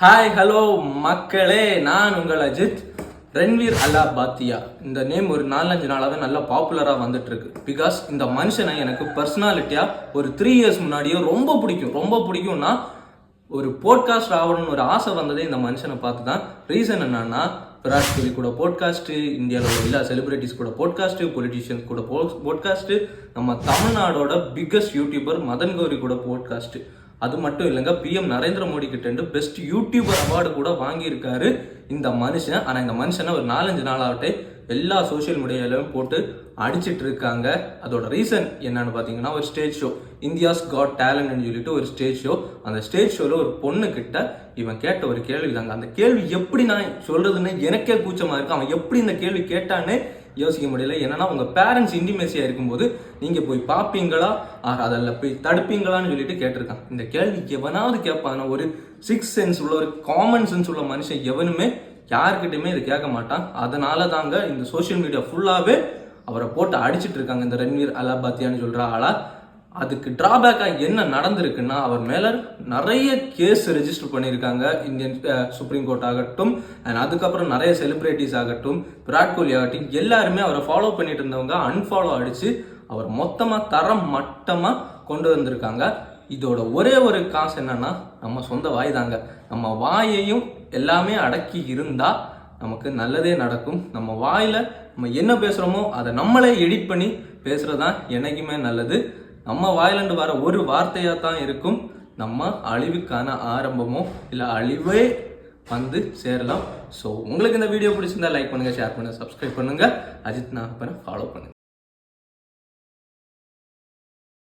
Hi hello மக்களே, நான் உங்கள் அஜித். ரன்வீர் அலாபாத்தியா இந்த நேம் ஒரு 4-5 நாளாகவே நல்லா பாப்புலராக வந்துட்டு இருக்கு. பிகாஸ் இந்த மனுஷனை எனக்கு பர்சனாலிட்டியாக ஒரு 3 இயர்ஸ் முன்னாடியே ரொம்ப பிடிக்கும்னா ஒரு போட்காஸ்ட் ஆகணும்னு ஒரு ஆசை வந்ததே இந்த மனுஷனை பார்த்து தான். ரீசன் என்னன்னா, விராட் கோலி கூட போட்காஸ்ட்டு, இந்தியாவில் உள்ள எல்லா செலிபிரிட்டிஸ் கூட போட்காஸ்ட்டு, பொலிட்டீஷியன்ஸ் கூட போட்காஸ்ட்டு, நம்ம தமிழ்நாடோட பிக்கஸ்ட் யூடியூபர் மதன் கௌரி கூட போட்காஸ்ட்டு. அது மட்டும் இல்லைங்க, பிஎம் நரேந்திர மோடி கிட்ட பெஸ்ட் யூடியூபர் அவார்டு கூட வாங்கியிருக்காரு இந்த மனுஷன். ஆனால் இந்த மனுஷனை ஒரு 4-5 நாளாகட்டே எல்லா சோஷியல் மீடியாலையும் போட்டு அடிச்சிட்டு இருக்காங்க. அதோட ரீசன் என்னன்னு பார்த்தீங்கன்னா, ஒரு ஸ்டேஜ் ஷோ, இந்தியாஸ் காட் டேலண்ட்னு சொல்லிட்டு ஒரு ஸ்டேஜ் ஷோ. அந்த ஸ்டேஜ் ஷோவில் ஒரு பொண்ணு கிட்ட இவன் கேட்ட ஒரு கேள்வி தாங்க. அந்த கேள்வி எப்படி நான் சொல்றதுன்னு எனக்கே கூச்சமாக இருக்கு. அவன் எப்படி இந்த கேள்வி கேட்டான்னு யோசிக்க முடியல. என்னன்னா, உங்க பேரண்ட்ஸ் இன்டிமேசியா இருக்கும்போது நீங்க போய் பார்ப்பீங்களா, அதில் போய் தடுப்பீங்களான்னு சொல்லிட்டு கேட்டிருக்கான். இந்த கேள்வி எவனாவது கேட்பானா? ஒரு 6 சென்ஸ் உள்ள, ஒரு காமன் சென்ஸ் உள்ள மனுஷன் எவனுமே யாருக்கிட்டையுமே இதை கேட்க மாட்டான். அதனால தாங்க இந்த சோசியல் மீடியா ஃபுல்லாவே அவரை போட்டு அடிச்சிட்டு இருக்காங்க, இந்த ரன்வீர் அலாபாத்தியான்னு சொல்ற ஆளா. அதுக்கு டிராபேக்காக என்ன நடந்திருக்குன்னா, அவர் மேலே நிறைய கேஸ் ரெஜிஸ்டர் பண்ணியிருக்காங்க. இந்தியன் சுப்ரீம் கோர்ட் ஆகட்டும், அண்ட் அதுக்கப்புறம் நிறைய செலிபிரிட்டிஸ் ஆகட்டும், விராட் கோலி ஆகட்டும், எல்லாருமே அவரை ஃபாலோ பண்ணிட்டு இருந்தவங்க அன்ஃபாலோ அடித்து அவர் மொத்தமாக தரம் மட்டமாக கொண்டு வந்திருக்காங்க. இதோட ஒரே ஒரு காசு என்னன்னா, நம்ம சொந்த வாய் தாங்க. நம்ம வாயையும் எல்லாமே அடக்கி இருந்தால் நமக்கு நல்லதே நடக்கும். நம்ம வாயில் நம்ம என்ன பேசுகிறோமோ அதை நம்மளே எடிட் பண்ணி பேசுகிறது தான் என்றைக்குமே நல்லது. நம்ம வாயிலிருந்து வர ஒரு வார்த்தையாக தான் இருக்கும் நம்ம அழிவுக்கான ஆரம்பமோ இல்லை அழிவே வந்து சேரலாம். ஸோ உங்களுக்கு இந்த வீடியோ பிடிச்சிருந்தா லைக் பண்ணுங்கள், ஷேர் பண்ணுங்கள், சப்ஸ்கிரைப் பண்ணுங்கள். அஜித் நான் ஃபாலோ பண்ணுங்கள்.